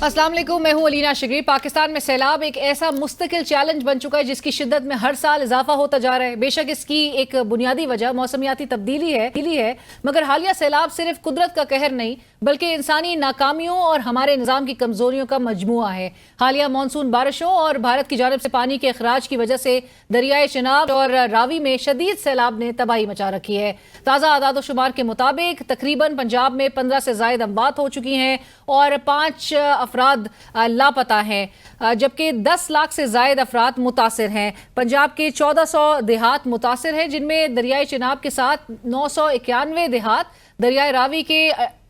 अस्सलाम वालेकुम, मैं हूं अलीना शिगरी। पाकिस्तान में सैलाब एक ऐसा मुस्तकिल चैलेंज बन चुका है जिसकी शिद्दत में हर साल इजाफा होता जा रहा है। बेशक इसकी एक बुनियादी वजह मौसमियाती तब्दीली है, मगर हालिया सैलाब सिर्फ कुदरत का कहर नहीं बल्कि इंसानी नाकामियों और हमारे निज़ाम की कमजोरियों का मजमुआ है। हालिया मानसून बारिशों और भारत की जानिब से पानी के अखराज की वजह से दरियाए चिनाब और रावी में शदीद सैलाब ने तबाही मचा रखी है। ताज़ा आदाद शुमार के मुताबिक तकरीबन पंजाब में 15 से ज़ायद अमवात हो चुकी हैं और 5 अफराद लापता हैं, जबकि 10 लाख से ज़ायद अफराद मुतासिर हैं। पंजाब के 1400 देहात मुतासिर हैं, जिनमें दरियाए चिनाब के साथ 991 देहात, दरियाए रावी के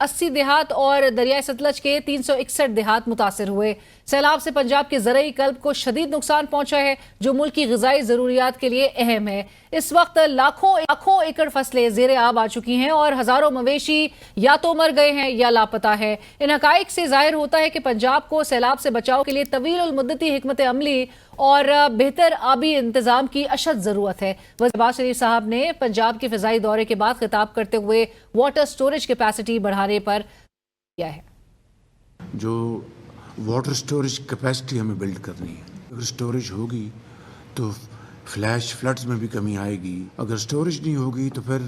80 देहात और दरियाए सतलज के 361 देहात मुतासिर हुए। सैलाब से पंजाब के ज़रई कल्ब को शदीद नुकसान पहुंचा है, जो मुल्क की ग़िज़ाई ज़रूरियात के लिए अहम है। इस वक्त लाखों एकड़ फसलें ज़ेरे आब आ चुकी हैं और हज़ारों मवेशी या तो मर गए हैं या लापता है। इन हक़ाइक़ से ज़ाहिर होता है कि पंजाब को सैलाब से बचाव के लिए तवील मुद्दती हिकमत अमली और बेहतर आबी इंतज़ाम की अशद ज़रूरत है। वज़ीर शहबाज शरीफ साहब ने पंजाब के फ़िज़ाई दौरे के बाद खिताब करते हुए वाटर स्टोरेज कैपेसिटी बढ़ाने पर किया है। जो वाटर स्टोरेज कैपेसिटी हमें बिल्ड करनी है, अगर स्टोरेज होगी तो फ्लैश फ्लड्स में भी कमी आएगी। अगर स्टोरेज नहीं होगी तो फिर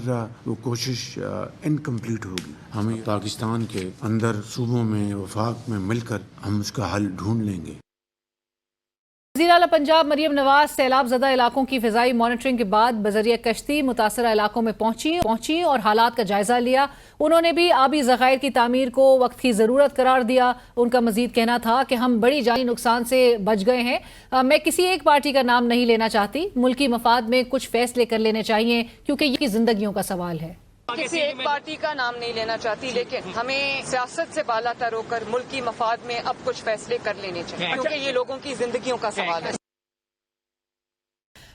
वो कोशिश इनकम्प्लीट होगी। हमें पाकिस्तान के अंदर सूबों में वफाक में मिलकर हम उसका हल ढूंढ लेंगे। वज़ीर आला पंजाब मरियम नवाज सैलाब ज़दा इलाकों की फ़िज़ाई मॉनिटरिंग के बाद बज़रिया कश्ती मुतासरा इलाकों में पहुंची और हालात का जायज़ा लिया। उन्होंने भी आबी ज़खायर की तामीर को वक्त की ज़रूरत करार दिया। उनका मज़ीद कहना था कि हम बड़ी जानी नुकसान से बच गए हैं। मैं किसी एक पार्टी का नाम नहीं लेना चाहती, मुल्की मफाद में कुछ फ़ैसले कर लेने चाहिए क्योंकि ये ज़िंदगियों का सवाल है। किसी एक पार्टी का नाम नहीं लेना चाहती, लेकिन हमें सियासत से बाला तर होकर मुल्क की मफाद में अब कुछ फैसले कर लेने चाहिए क्योंकि ये लोगों की जिंदगियों का सवाल है।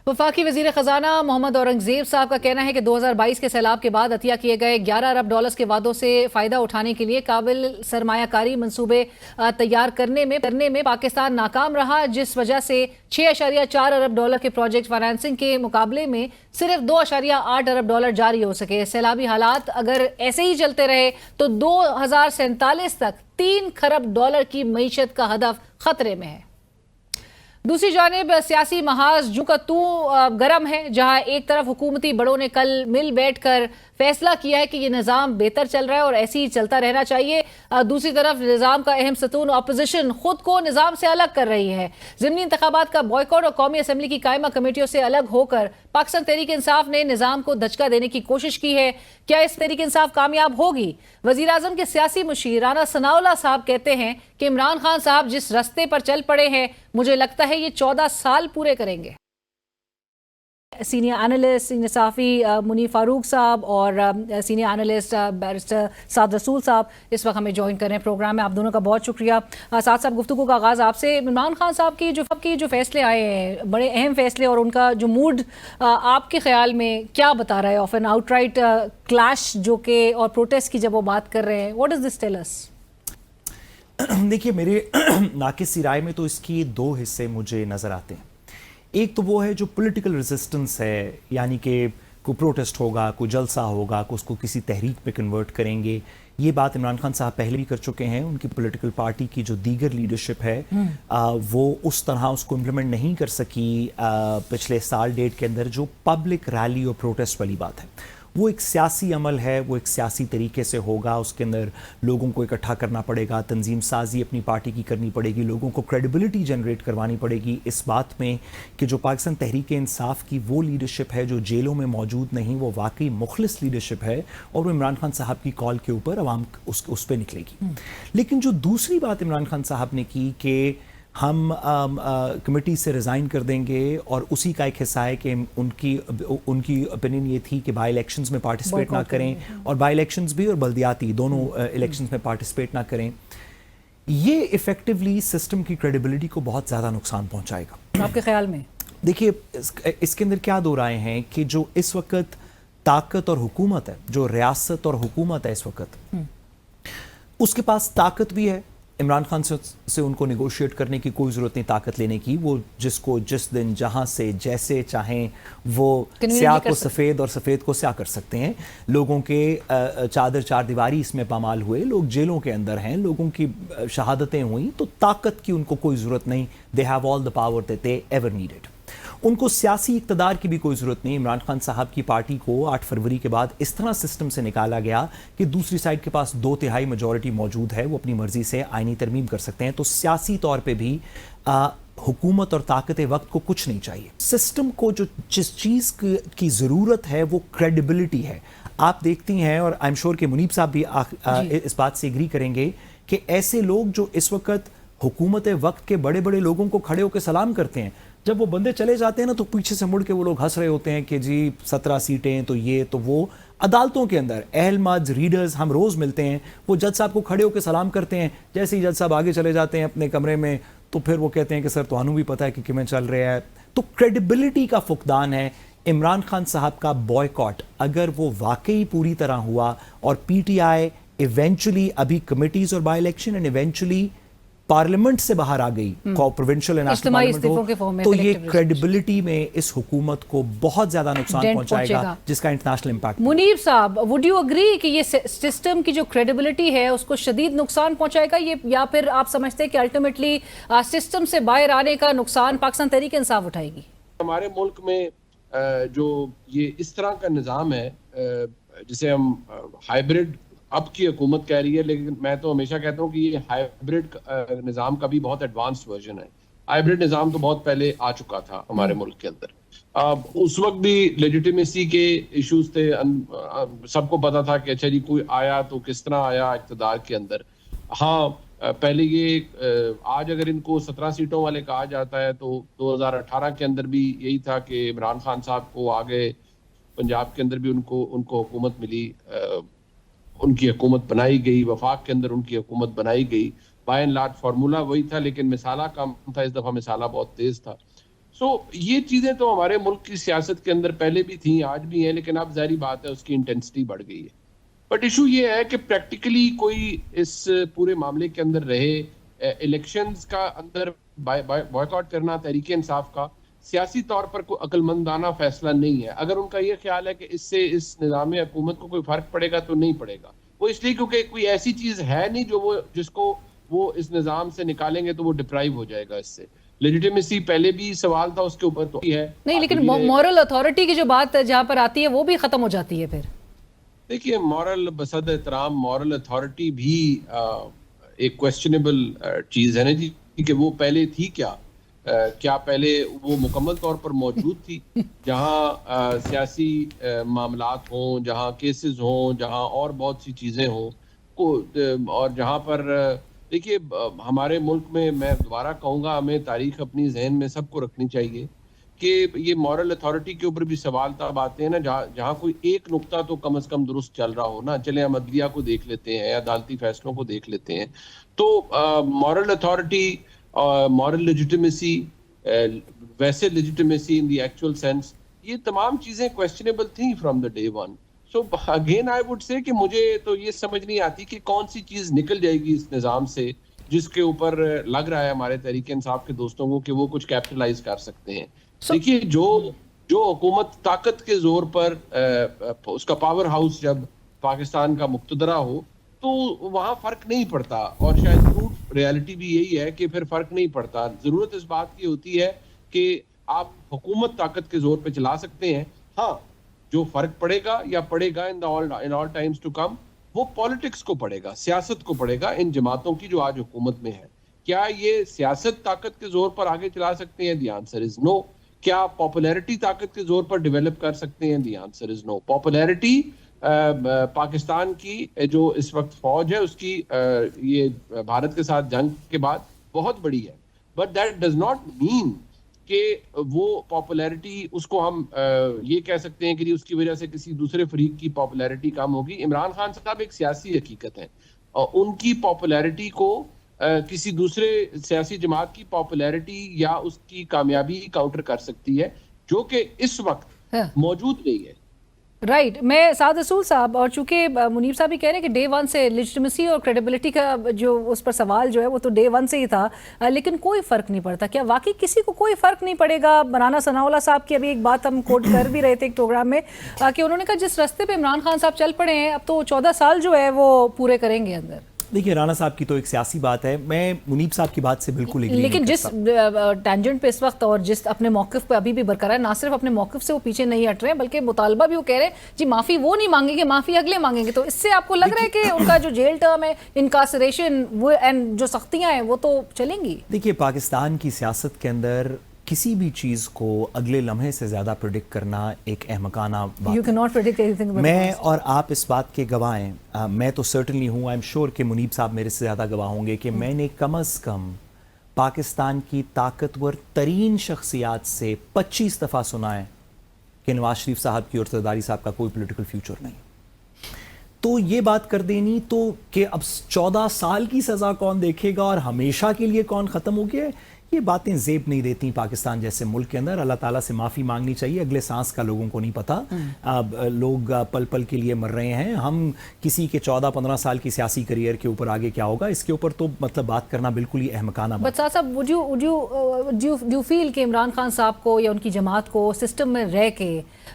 वफाकी वज़ीर ख़जाना मोहम्मद औरंगज़ेब साहब का कहना है कि 2022 के सैलाब के बाद अतिया किए गए 11 अरब डॉलर्स के वादों से फ़ायदा उठाने के लिए काबिल सरमायाकारी मंसूबे तैयार करने में पाकिस्तान नाकाम रहा, जिस वजह से 6.4 अरब डॉलर के प्रोजेक्ट फाइनेंसिंग के मुकाबले में सिर्फ 2.8 अरब डॉलर जारी हो सके। सैलाबी हालात अगर ऐसे ही चलते रहे तो 2047 तक 3 खरब डॉलर की मईशत का हदफ खतरे में है। दूसरी जानिब सियासी महाज जू का तू गर्म है, जहां एक तरफ हुकूमती बड़ों ने कल मिल बैठकर फैसला किया है कि ये निज़ाम बेहतर चल रहा है और ऐसे ही चलता रहना चाहिए। दूसरी तरफ निज़ाम का अहम सतून अपोजिशन खुद को निज़ाम से अलग कर रही है। ज़िमनी इंतखाबात का बॉयकॉट और कौमी असम्बली की कायमा कमेटियों से अलग होकर पाकिस्तान तहरीक इंसाफ ने निज़ाम को धचका देने की कोशिश की है। क्या इस तहरीक इंसाफ कामयाब होगी? वज़ीर आज़म के सियासी मुशीर राना सनाउल्लाह साहब कहते हैं कि इमरान खान साहब जिस रास्ते पर चल पड़े हैं, मुझे लगता है ये 14 साल पूरे करेंगे। सीनियर एनालिस्ट सीनियर सहाफ़ी मुनीर फारूक साहब और सीनियर एनालिस्ट बैरिस्टर साद रसूल साहब इस वक्त हमें ज्वाइन कर रहे हैं प्रोग्राम में। आप दोनों का बहुत शुक्रिया। साद साहब, गुफ्तगू का आगाज़ आपसे। इमरान खान साहब की जो फैसले आए हैं, बड़े अहम फैसले, और उनका जो मूड आपके ख्याल में क्या बता रहा है? ऑफ एन आउटराइट क्लैश जो कि और प्रोटेस्ट की जब वो बात कर रहे हैं, what does this tell us? देखिए, मेरे नाकिस राय में तो इसकी 2 हिस्से मुझे नज़र आते हैं। एक तो वो है जो पॉलिटिकल रेजिस्टेंस है, यानी कि कोई प्रोटेस्ट होगा, कोई जलसा होगा, को उसको किसी तहरीक पे कन्वर्ट करेंगे। ये बात इमरान खान साहब पहले भी कर चुके हैं। उनकी पॉलिटिकल पार्टी की जो दीगर लीडरशिप है वो उस तरह उसको इम्प्लीमेंट नहीं कर सकी पिछले साल डेढ़ के अंदर। जो पब्लिक रैली और प्रोटेस्ट वाली बात है, वो एक सियासी अमल है, वो एक सियासी तरीके से होगा। उसके अंदर लोगों को इकट्ठा करना पड़ेगा, तंजीम साजी अपनी पार्टी की करनी पड़ेगी, लोगों को क्रेडिबिलिटी जनरेट करवानी पड़ेगी इस बात में कि जो पाकिस्तान तहरीक इंसाफ की वो लीडरशिप है जो जेलों में मौजूद नहीं, वो वाकई मुखलिस लीडरशिप है और वो इमरान खान साहब की कॉल के ऊपर अवाम उस पर निकलेगी। लेकिन जो दूसरी बात इमरान खान साहब ने की कि हम कमेटी से रिज़ाइन कर देंगे, और उसी का एक हिस्सा है कि उनकी ओपिनियन ये थी कि बाई इलेक्शंस में पार्टिसिपेट ना करें, और बाई इलेक्शंस भी और बल्दियाती दोनों इलेक्शंस में पार्टिसिपेट ना करें। ये इफेक्टिवली सिस्टम की क्रेडिबिलिटी को बहुत ज़्यादा नुकसान पहुंचाएगा। आपके ख्याल में? देखिए, इसके अंदर क्या दो राय हैं कि जो इस वक्त ताकत और हुकूमत है, जो रियासत और हुकूमत है इस वक्त, उसके पास ताकत भी है, इमरान खान से उनको नेगोशिएट करने की कोई ज़रूरत नहीं ताकत लेने की, वो जिसको जिस दिन जहाँ से जैसे चाहें वो स्याह को सफ़ेद और सफ़ेद को स्याह कर सकते हैं। लोगों के चादर चार दीवारी इसमें पामाल हुए, लोग जेलों के अंदर हैं, लोगों की शहादतें हुई, तो ताकत की उनको कोई ज़रूरत नहीं। They have all the power that they ever needed. उनको सियासी इक़्तिदार की भी कोई ज़रूरत नहीं। इमरान खान साहब की पार्टी को 8 फरवरी के बाद इस तरह सिस्टम से निकाला गया कि दूसरी साइड के पास 2/3 मेजॉरिटी मौजूद है, वो अपनी मर्जी से आईनी तरमीम कर सकते हैं। तो सियासी तौर पे भी हुकूमत और ताकत वक्त को कुछ नहीं चाहिए। सिस्टम को जो जिस चीज़ की ज़रूरत है वो क्रेडिबिलिटी है। आप देखती हैं, और आई एम श्योर कि मुनीब साहब भी इस बात से एग्री करेंगे कि ऐसे लोग जो इस वक्त हुकूमत वक्त के बड़े बड़े लोगों को खड़े होकर सलाम करते हैं, जब वो बंदे चले जाते हैं ना तो पीछे से मुड़ के वो लोग हंस रहे होते हैं कि जी 17 सीटें तो ये तो वो। अदालतों के अंदर अहलमज रीडर्स हम रोज़ मिलते हैं, वो जज साहब को खड़े होकर सलाम करते हैं। जैसे ही जज साहब आगे चले जाते हैं अपने कमरे में तो फिर वो कहते हैं कि सर तुहानू भी पता है कि किमें चल रहा है। तो क्रेडिबिलिटी का फुकदान है। इमरान खान साहब का बॉयकॉट अगर वो वाकई पूरी तरह हुआ और PTI इवेंचुअली अभी कमिटीज और by election and eventually parliament से बाहर आ गई, प्रोविंशियल एंड नेशनल पार्लियामेंट हो, तो ये क्रेडिबिलिटी में इस हुकूमत को बहुत ज्यादा नुकसान पहुंचाएगा, जिसका इंटरनेशनल इंपैक्ट। मुनीब साहब, वुड यू अग्री कि ये सिस्टम की जो क्रेडिबिलिटी है उसको शदीद नुकसान पहुंचाएगा ये, या फिर आप समझते हैं कि अल्टीमेटली सिस्टम से बाहर आने का नुकसान पाकिस्तान तहरीक इंसाफ उठाएगी? हमारे मुल्क में जो ये इस तरह का निज़ाम है जिसे हम हाइब्रिड अब की हुकूमत कह रही है, लेकिन मैं तो हमेशा कहता हूँ कि ये हाइब्रिड निज़ाम का भी बहुत एडवांस्ड वर्जन है। हाइब्रिड निज़ाम तो बहुत पहले आ चुका था हमारे मुल्क के अंदर। उस वक्त भी लेजिटिमेसी के इश्यूज थे, सबको पता था कि अच्छा जी कोई आया तो किस तरह आया इक़्तिदार के अंदर। हाँ, पहले ये आज अगर इनको 17 सीटों वाले कहा जाता है तो 2018 के अंदर भी यही था कि इमरान खान साहब को आगे पंजाब के अंदर भी उनको हुकूमत मिली, उनकी हुकूमत बनाई गई, वफाक के अंदर उनकी हुकूमत बनाई गई। बाय एंड लार्ज फार्मूला वही था, लेकिन मिसाला कम था, इस दफ़ा मिसाला बहुत तेज़ था। ये चीज़ें तो हमारे मुल्क की सियासत के अंदर पहले भी थी, आज भी हैं, लेकिन अब ज़ाहिर बात है उसकी इंटेंसिटी बढ़ गई है। बट इशू ये है कि प्रैक्टिकली कोई इस पूरे मामले के अंदर रहे, इलेक्शंस का अंदर बॉयकॉट करना तहरीक इंसाफ का सियासी तौर पर कोई अक्लमंदाना फैसला नहीं है। अगर उनका ये ख्याल है कि इससे इस निज़ाम हुकूमत को कोई फर्क पड़ेगा तो नहीं पड़ेगा। वो इसलिए क्योंकि कोई ऐसी चीज़ है नहीं जिसको वो इस निज़ाम से निकालेंगे तो वो डिप्राइव हो जाएगा इससे। लेजिटिमेसी पहले भी सवाल था उसके ऊपर तो है नहीं, लेकिन मॉरल अथॉरिटी की जो बात जहाँ पर आती है वो भी खत्म हो जाती है। फिर देखिए, मॉरल बसद एहतराम मॉरल अथॉरिटी भी एक क्वेश्चनेबल चीज़ है ना जी, कि वो पहले थी क्या पहले वो मुकम्मल तौर पर मौजूद थी जहाँ सियासी मामलात हों, जहाँ केसेस हों, जहाँ और बहुत सी चीज़ें हों और जहाँ पर देखिए हमारे मुल्क में मैं दोबारा कहूँगा हमें तारीख अपनी जहन में सबको रखनी चाहिए कि ये मॉरल अथॉरिटी के ऊपर भी सवाल तब आते हैं ना जहाँ कोई एक नुक्ता तो कम से कम दुरुस्त चल रहा हो ना। चले हम अदलिया को देख लेते हैं, अदालती फैसलों को देख लेते हैं, तो मॉरल अथॉरिटी मॉरल लेजिटिमेसी, वैसे legitimacy in the actual sense, ये तमाम चीजें क्वेश्चनेबल थी from the day one. So again I would say कि मुझे तो ये समझ नहीं आती कि कौन सी चीज निकल जाएगी इस निज़ाम से जिसके ऊपर लग रहा है हमारे तहरीक इंसाफ के दोस्तों को कि वो कुछ कैपिटलाइज कर सकते हैं। देखिए, जो हुकूमत ताकत के जोर पर उसका पावर हाउस जब पाकिस्तान का मुक्तदरा हो तो वहाँ फर्क नहीं पड़ता, और शायद रूट रियलिटी भी यही है कि फिर फर्क नहीं पड़ता। जरूरत इस बात की होती है कि आप हुकूमत ताकत के जोर पे चला सकते हैं। हाँ, जो फर्क पड़ेगा या पड़ेगा in all times to come, वो पॉलिटिक्स को पड़ेगा, सियासत को पड़ेगा, इन जमातों की जो आज हुकूमत में है। क्या ये सियासत ताकत के जोर पर आगे चला सकते हैं? The answer is no. क्या पॉपुलैरिटी ताकत के जोर पर डेवलप कर सकते हैं? The answer is no. Popularity Pakistan की जो इस वक्त फौज है उसकी ये भारत के साथ जंग के बाद बहुत बड़ी है, but that does not mean कि वो पॉपुलैरिटी उसको हम ये कह सकते हैं कि उसकी वजह से किसी दूसरे फरीक की पॉपुलैरिटी कम होगी। इमरान खान साहब एक सियासी हकीकत है और उनकी पॉपुलैरिटी को किसी दूसरे सियासी जमात की पॉपुलैरिटी या उसकी कामयाबी काउंटर कर सकती है, जो कि इस वक्त मौजूद नहीं है। राइट मैं साद रसूल साहब, और चूंकि मुनीब साहब भी कह रहे हैं कि डे वन से लेजिटिमेसी और क्रेडिबिलिटी का जो उस पर सवाल जो है वो तो डे वन से ही था, लेकिन कोई फ़र्क नहीं पड़ता। क्या वाकई किसी को कोई फ़र्क नहीं पड़ेगा? राना सनाउल्लाह साहब की अभी एक बात हम कोट कर भी रहे थे एक प्रोग्राम में कि उन्होंने कहा जिस रास्ते पे इमरान खान साहब चल पड़े हैं अब तो 14 साल जो है वो पूरे करेंगे अंदर। देखिए राणा साहब की तो एक सियासी बात है, मैं मुनीब साहब की बात से बिल्कुल एग्री लेकिन नहीं जिस टेंजेंट पे इस वक्त और जिस अपने मौक़िफ़ पे अभी भी बरकरार, ना सिर्फ अपने मौक़िफ़ से वो पीछे नहीं हट रहे हैं बल्कि मुतालबा भी वो कह रहे हैं जी माफ़ी वो नहीं मांगेंगे, माफ़ी अगले मांगेंगे। तो इससे आपको लग रहा है कि उनका जो जेल टर्म है, इनकासरेशन वो एंड जो सख्तियाँ हैं वो तो चलेंगी? देखिए पाकिस्तान की सियासत के अंदर किसी भी चीज़ को अगले लम्हे से ज़्यादा प्रेडिक्ट करना एक अहमकाना बात You cannot predict anything about मैं the past. और आप इस बात के गवाह हैं, मैं तो सर्टनली हूँ, आई एम श्योर कि मुनीब साहब मेरे से ज़्यादा गवाह होंगे कि मैंने कम अज़ कम पाकिस्तान की ताकतवर तरीन शख्सियात से 25 दफ़ा सुना है कि नवाज शरीफ साहब की और सरदारी साहब का कोई पॉलिटिकल फ्यूचर नहीं। तो ये बात कर देनी तो कि अब 14 साल की सज़ा कौन देखेगा और हमेशा के लिए कौन ख़त्म हो गया, ये बातें जेब नहीं देती पाकिस्तान जैसे मुल्क के अंदर। अल्लाह ताला से माफ़ी मांगनी चाहिए, अगले सांस का लोगों को नहीं पता। लोग पल पल के लिए मर रहे हैं, हम किसी के 14-15 साल की सियासी करियर के ऊपर आगे क्या होगा इसके ऊपर तो मतलब बात करना बिल्कुल ही अहमकाना बात। बट साहब would you feel कि इमरान खान साहब को या उनकी जमात को सिस्टम में रह के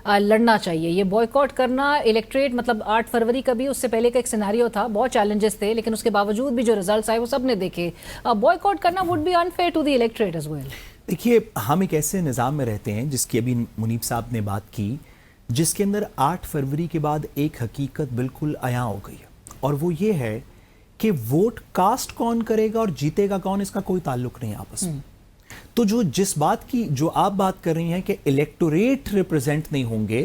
लड़ना चाहिए? ये बॉयकॉट करना इलेक्ट्रेट मतलब 8 फरवरी का भी उससे पहले का एक सिनेरियो था, बहुत चैलेंजेस थे लेकिन उसके बावजूद भी जो रिजल्ट्स आए वो सब ने देखे। बॉयकॉट करना would be unfair to the electorate as well. देखिए हम एक ऐसे निज़ाम में रहते हैं जिसकी अभी मुनीब साहब ने बात की, जिसके अंदर 8 फरवरी के बाद एक हकीकत बिल्कुल आया हो गई है और वो ये है कि वोट कास्ट कौन करेगा और जीतेगा कौन इसका कोई ताल्लुक नहीं आपस में। तो जिस बात की जो आप बात कर रही हैं कि इलेक्टोरेट रिप्रेजेंट नहीं होंगे,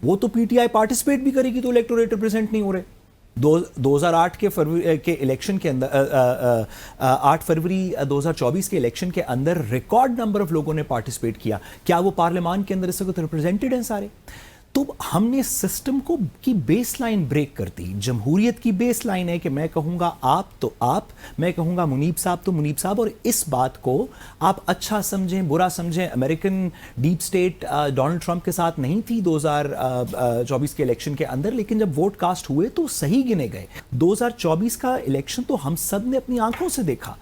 वो तो पीटीआई पार्टिसिपेट भी करेगी तो इलेक्टोरेट रिप्रेजेंट नहीं हो रहे। 2008 के इलेक्शन के अंदर 8 फरवरी 2024 के इलेक्शन के अंदर रिकॉर्ड नंबर ऑफ लोगों ने पार्टिसिपेट किया। क्या वो पार्लियामान के अंदर इस वक्त रिप्रेजेंटेड हैं सारे? तो हमने सिस्टम को की बेसलाइन ब्रेक कर दी। जमहूरियत की बेसलाइन है कि मैं कहूँगा आप तो आप, मैं कहूँगा मुनीब साहब तो मुनीब साहब, और इस बात को आप अच्छा समझें बुरा समझें। American deep state Donald Trump के साथ नहीं थी 2024 के इलेक्शन के अंदर, लेकिन जब वोट कास्ट हुए तो सही गिने गए। 2024 का इलेक्शन तो हम सब ने अपनी आंखों से देखा।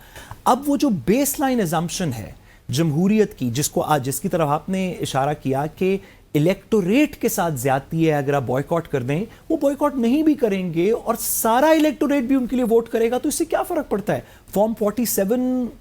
अब वो जो बेसलाइन अजम्पशन है जमहूरियत की, जिसकी तरफ आपने इशारा किया कि इलेक्टोरेट के साथ ज्यादती है, अगर आप बॉयकॉट कर दें, वो बॉयकॉट नहीं भी करेंगे और सारा इलेक्टोरेट भी उनके लिए वोट करेगा तो इससे क्या फर्क पड़ता है? फॉर्म 47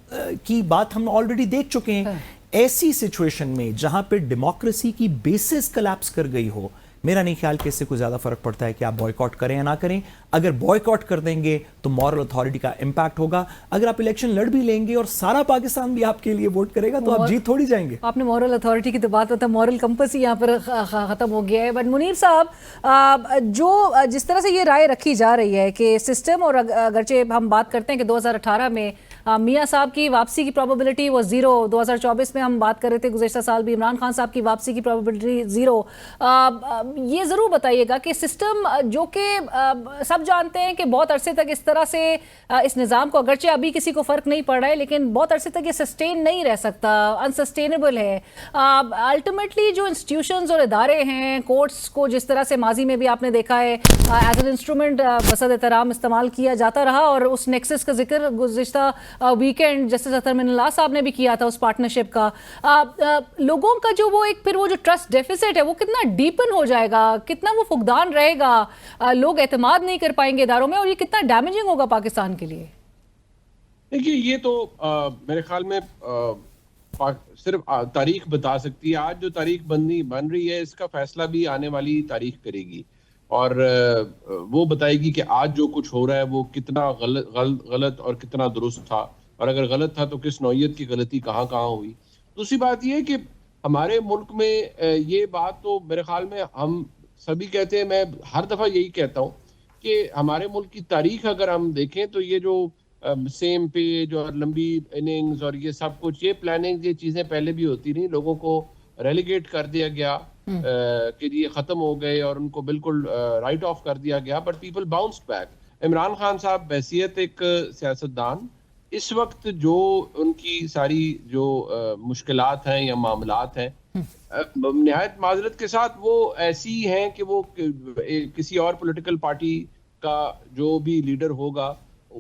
की बात हम ऑलरेडी देख चुके हैं। ऐसी सिचुएशन में जहां पे डेमोक्रेसी की बेसिस कोलैप्स कर गई हो, मेरा नहीं ख्याल कि इससे कोई ज्यादा फर्क पड़ता है कि आप बॉयकॉट करें या ना करें। अगर बॉयकॉट कर देंगे तो मॉरल अथॉरिटी का इंपैक्ट होगा। अगर आप इलेक्शन लड़ भी लेंगे और सारा पाकिस्तान भी आपके लिए वोट करेगा तो आप जीत थोड़ी जाएंगे। आपने मॉरल अथॉरिटी की तो बात होता है, मॉरल कंपस ही यहाँ पर ख़त्म हो गया है। बट मुनीर साहब, जो जिस तरह से ये राय रखी जा रही है कि सिस्टम, और अगरचे हम बात करते हैं कि 2018 में मियाँ साहब की वापसी की प्रोबेबिलिटी वो 0, 2024 में हम बात कर रहे थे गुज़श्ता साल भी इमरान खान साहब की वापसी की प्रोबेबिलिटी 0। ये ज़रूर बताइएगा कि सिस्टम जो कि सब जानते हैं कि बहुत अरसे तक इस तरह से इस निज़ाम को, अगरचे अभी किसी को फ़र्क नहीं पड़ रहा है लेकिन बहुत अरसे तक ये सस्टेन नहीं रह सकता, अनसस्टेनेबल है। अल्टीमेटली जो इंस्टीट्यूशंस और इदारे हैं, कोर्ट्स को जिस तरह से माजी में भी आपने देखा है एज एन इंस्ट्रूमेंट बसद एहतराम इस्तेमाल किया जाता रहा, और उस नेक्सस का जिक्र गुज़श्ता वीकेंड जस्टिस अतर मिनल्लाह साहब ने भी किया था उस पार्टनरशिप का। लोगों का जो वो एक फिर वो जो ट्रस्ट डेफिसिट है वो कितना डीपन हो जाएगा, कितना वो फुकदान रहेगा, लोग एतमाद नहीं कर पाएंगे इदारों में, और ये कितना डैमेजिंग होगा पाकिस्तान के लिए? देखिए ये तो मेरे ख्याल में सिर्फ तारीख बता सकती है। आज जो तारीख बन रही है इसका फैसला भी आने वाली तारीख करेगी, और वो बताएगी कि आज जो कुछ हो रहा है वो कितना गलत और कितना दुरुस्त था, और अगर गलत था तो किस नौइयत की गलती कहाँ हुई। दूसरी बात ये है कि हमारे मुल्क में ये बात तो मेरे ख्याल में हम सभी कहते हैं, मैं हर दफ़ा यही कहता हूँ कि हमारे मुल्क की तारीख अगर हम देखें तो ये जो सेम पेज और लंबी इनिंग्स और ये सब कुछ, ये प्लानिंग, ये चीज़ें पहले भी होती रही। लोगों को रेलीगेट कर दिया गया कि ये ख़त्म हो गए और उनको बिल्कुल राइट ऑफ कर दिया गया, but people bounced back. Imran Khan साहब बहैसियत एक सियासतदान اس وقت جو ان کی ساری جو مشکلات ہیں یا معاملات ہیں نہایت معذرت کے ساتھ وہ ایسی ہیں کہ وہ کسی اور پولیٹیکل پارٹی کا جو بھی لیڈر ہوگا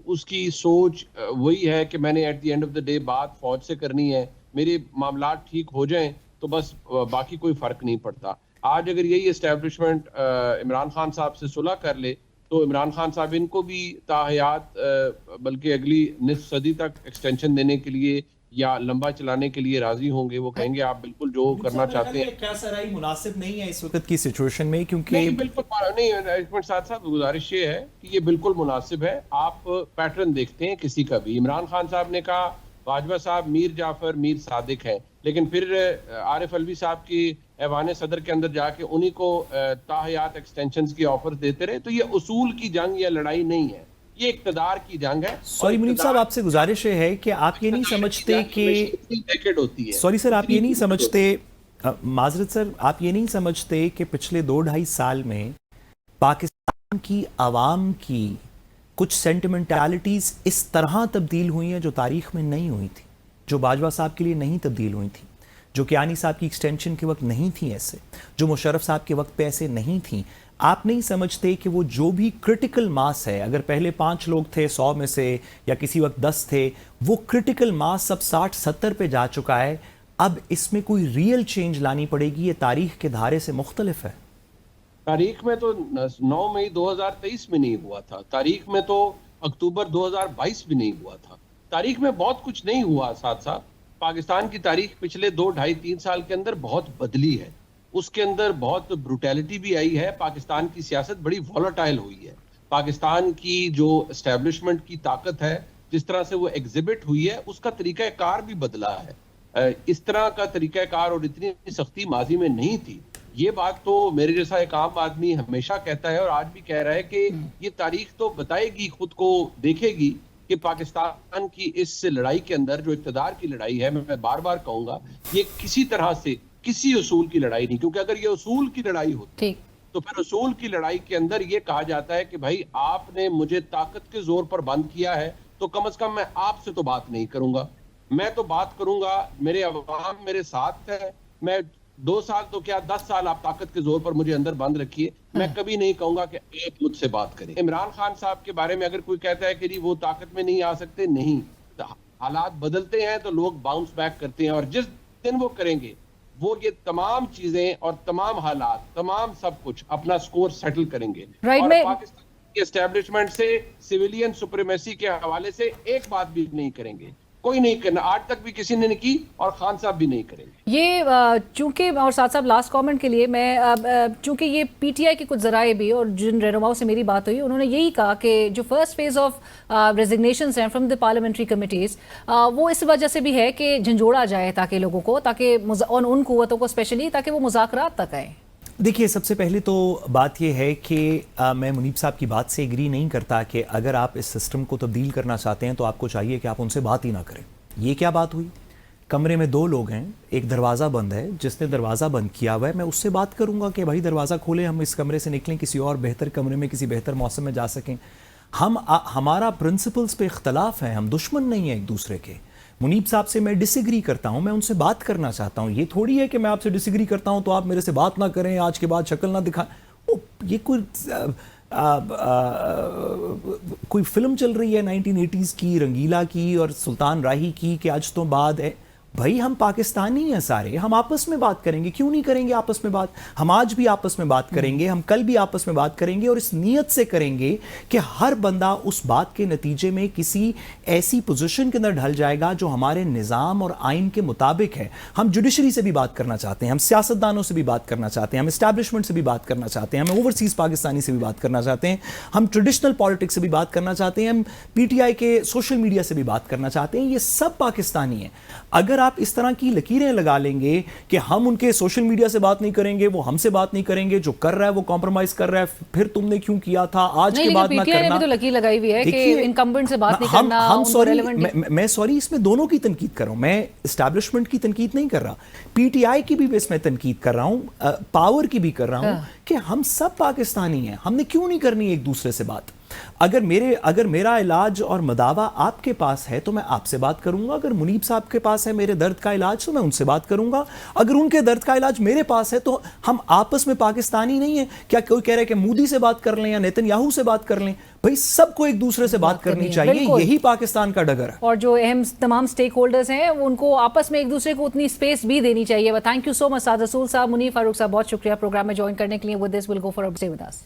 اس کی سوچ وہی ہے کہ میں نے at the end of the day بات فوج سے کرنی ہے, میرے معاملات ٹھیک ہو جائیں تو بس باقی کوئی فرق نہیں پڑتا. آج اگر یہی اسٹیبلشمنٹ عمران خان صاحب سے صلح کر لے تو عمران خان صاحب ان کو بھی تاحیات بلکہ اگلی نصف صدی تک ایکسٹینشن دینے کے لیے یا لمبا چلانے کے لیے راضی ہوں گے. وہ کہیں گے آپ بالکل جو کرنا چاہتے ہیں. کیا سرائی مناسب نہیں ہے اس وقت کی سچویشن میں؟ کیونکہ بالکل نہیں, ساتھ ساتھ گزارش یہ ہے کہ یہ بالکل مناسب ہے. آپ پیٹرن دیکھتے ہیں کسی کا بھی, عمران خان صاحب نے کہا باجوہ صاحب میر جعفر میر صادق ہیں, لیکن پھر عارف علوی صاحب کی ایوان صدر کے اندر جا کے انہی کو تاحیات ایکسٹینشنز کی آفر دیتے رہے. تو یہ اصول کی جنگ یا لڑائی نہیں ہے, یہ اقتدار کی جنگ ہے. سوری منیب صاحب, آپ سے گزارش ہے کہ آپ یہ نہیں سمجھتے کہ سوری سر آپ یہ نہیں سمجھتے, معذرت سر, آپ یہ نہیں سمجھتے کہ پچھلے 2-2.5 سال میں پاکستان کی عوام کی کچھ سینٹیمنٹالٹیز اس طرح تبدیل ہوئی ہیں جو تاریخ میں نہیں ہوئی تھی, جو باجوہ صاحب کے لیے نہیں تبدیل ہوئی تھی, جو کیانی صاحب کی ایکسٹینشن کے وقت نہیں تھی ایسے, جو مشرف صاحب کے وقت پہ ایسے نہیں تھیں. آپ نہیں سمجھتے کہ وہ جو بھی کرٹیکل ماس ہے, اگر پہلے 5 لوگ تھے 100 میں سے یا کسی وقت 10 تھے, وہ کرٹیکل ماس اب 60-70 پہ جا چکا ہے. اب اس میں کوئی ریئل چینج لانی پڑے گی, یہ تاریخ کے دھارے سے مختلف ہے. تاریخ میں تو 9 مئی 2023 میں نہیں ہوا تھا, تاریخ میں تو اکتوبر 2022 بھی نہیں ہوا تھا. تاریخ میں بہت کچھ نہیں ہوا. ساتھ ساتھ پاکستان کی تاریخ پچھلے 2-2.5-3 سال کے اندر بہت بدلی ہے, اس کے اندر بہت بروٹیلٹی بھی آئی ہے. پاکستان کی سیاست بڑی وولٹائل ہوئی ہے. پاکستان کی جو اسٹیبلشمنٹ کی طاقت ہے, جس طرح سے وہ ایگزیبٹ ہوئی ہے, اس کا طریقہ کار بھی بدلا ہے. اس طرح کا طریقہ کار اور اتنی سختی ماضی میں نہیں تھی. یہ بات تو میرے جیسا ایک عام آدمی ہمیشہ کہتا ہے اور آج بھی کہہ رہا ہے کہ یہ تاریخ تو بتائے گی, خود کو دیکھے گی کہ پاکستان کی اس لڑائی کے اندر جو اقتدار کی لڑائی ہے, میں بار بار کہوں گا, یہ کسی طرح سے کسی اصول کی لڑائی نہیں. کیونکہ اگر یہ اصول کی لڑائی ہوتی تو پھر اصول کی لڑائی کے اندر یہ کہا جاتا ہے کہ بھائی آپ نے مجھے طاقت کے زور پر بند کیا ہے تو کم از کم میں آپ سے تو بات نہیں کروں گا, میں تو بات کروں گا, میرے عوام میرے ساتھ ہے, میں 2 سال تو کیا 10 سال آپ طاقت کے زور پر مجھے اندر بند رکھیے, میں کبھی نہیں کہوں گا کہ آپ مجھ سے بات کریں. عمران خان صاحب کے بارے میں اگر کوئی کہتا ہے کہ جی وہ طاقت میں نہیں آ سکتے, نہیں, حالات بدلتے ہیں تو لوگ باؤنس بیک کرتے ہیں, اور جس دن وہ کریں گے وہ یہ تمام چیزیں اور تمام حالات, تمام سب کچھ اپنا سکور سیٹل کریں گے. اور پاکستان کی اسٹیبلشمنٹ سے سویلین سپریمیسی کے حوالے سے ایک بات بھی نہیں کریں گے, کوئی نہیں کرنا, آج تک بھی کسی نے نہیں کی اور خان صاحب بھی نہیں کریں گے. یہ چونکہ, اور ساتھ صاحب لاسٹ کامنٹ کے لیے میں, چونکہ یہ پی ٹی آئی کے کچھ ذرائع بھی اور جن رہنماؤں سے میری بات ہوئی, انہوں نے یہی کہا کہ جو فرسٹ فیز آف ریزگنیشنز ہیں فرام دی پارلیمنٹری کمیٹیز, وہ اس وجہ سے بھی ہے کہ جھنجھوڑا جائے تاکہ لوگوں کو, تاکہ ان قوتوں کو اسپیشلی, تاکہ وہ مذاکرات تک آئیں. دیکھیے, سب سے پہلے تو بات یہ ہے کہ میں منیب صاحب کی بات سے ایگری نہیں کرتا کہ اگر آپ اس سسٹم کو تبدیل کرنا چاہتے ہیں تو آپ کو چاہیے کہ آپ ان سے بات ہی نہ کریں. یہ کیا بات ہوئی؟ کمرے میں 2 لوگ ہیں, ایک دروازہ بند ہے, جس نے دروازہ بند کیا ہوا ہے, میں اس سے بات کروں گا کہ بھائی دروازہ کھولیں, ہم اس کمرے سے نکلیں, کسی اور بہتر کمرے میں کسی بہتر موسم میں جا سکیں. ہمارا پرنسپلز پہ اختلاف ہے, ہم دشمن نہیں ہیں ایک دوسرے کے. منیب صاحب سے میں ڈس ایگری کرتا ہوں, میں ان سے بات کرنا چاہتا ہوں. یہ تھوڑی ہے کہ میں آپ سے ڈس ایگری کرتا ہوں تو آپ میرے سے بات نہ کریں, آج کے بعد شکل نہ دکھائیں. یہ کوئی فلم چل رہی ہے 1980s کی, رنگیلا کی اور سلطان راہی کی, کہ آج تو بعد ہے. بھائی ہم پاکستانی ہیں سارے, ہم آپس میں بات کریں گے, کیوں نہیں کریں گے آپس میں بات؟ ہم آج بھی آپس میں بات کریں گے, ہم کل بھی آپس میں بات کریں گے, اور اس نیت سے کریں گے کہ ہر بندہ اس بات کے نتیجے میں کسی ایسی پوزیشن کے اندر ڈھل جائے گا جو ہمارے نظام اور آئین کے مطابق ہے. ہم جوڈیشری سے بھی بات کرنا چاہتے ہیں, ہم سیاستدانوں سے بھی بات کرنا چاہتے ہیں, ہم اسٹیبلشمنٹ سے بھی بات کرنا چاہتے ہیں, ہم اوورسیز پاکستانی سے بھی بات کرنا چاہتے ہیں, ہم ٹریڈیشنل پالیٹکس سے بھی بات کرنا چاہتے ہیں, ہم پی ٹی آئی کے سوشل میڈیا سے بھی بات کرنا چاہتے ہیں. یہ سب پاکستانی ہیں. اگر آپ اس طرح کی لکیریں لگا لیں گے کہ ہم ان کے سوشل میڈیا سے بات نہیں کریں گے, وہ ہم سے بات نہیں کریں گے, جو کر رہا ہے وہ کمپرومائز کر رہا ہے, پھر تم نے کیوں کیا تھا, آج کے بعد نہ کرنا. تو لکیر لگائی ہوئی ہے کہ انکمبنٹ سے بات نہیں کرنا. میں سوری, اس میں دونوں کی تنقید کر رہا ہوں, میں اسٹیبلشمنٹ کی تنقید نہیں کر رہا, پی ٹی آئی کی بھی اس میں تنقید کر رہا ہوں, پاور کی بھی کر رہا ہوں, کہ ہم سب پاکستانی ہیں, ہم نے کیوں نہیں کرنی ایک دوسرے سے بات. اگر میرا علاج اور مداوا آپ کے پاس ہے تو میں آپ سے بات کروں گا. اگر منیب صاحب کے پاس ہے میرے درد کا علاج تو میں ان سے بات کروں گا. اگر ان کے درد کا علاج میرے پاس ہے تو ہم آپس میں پاکستانی نہیں ہیں. کیا کوئی کہہ رہا ہے کہ مودی سے بات کر لیں یا نیتن یاہو سے بات کر لیں؟ بھائی سب کو ایک دوسرے سے بات کرنی چاہیے. یہی پاکستان کا ڈگر ہے. اور جو اہم تمام سٹیک ہولڈرز ہیں ان کو آپس میں ایک دوسرے کو اتنی سپیس بھی دینی چاہیے. تھینک یو سو مچ سعد رسول صاحب, منیب فاروق صاحب, بہت شکریہ پروگرام میں جوائن کرنے کے لیے. With this will go far up. Stay with us.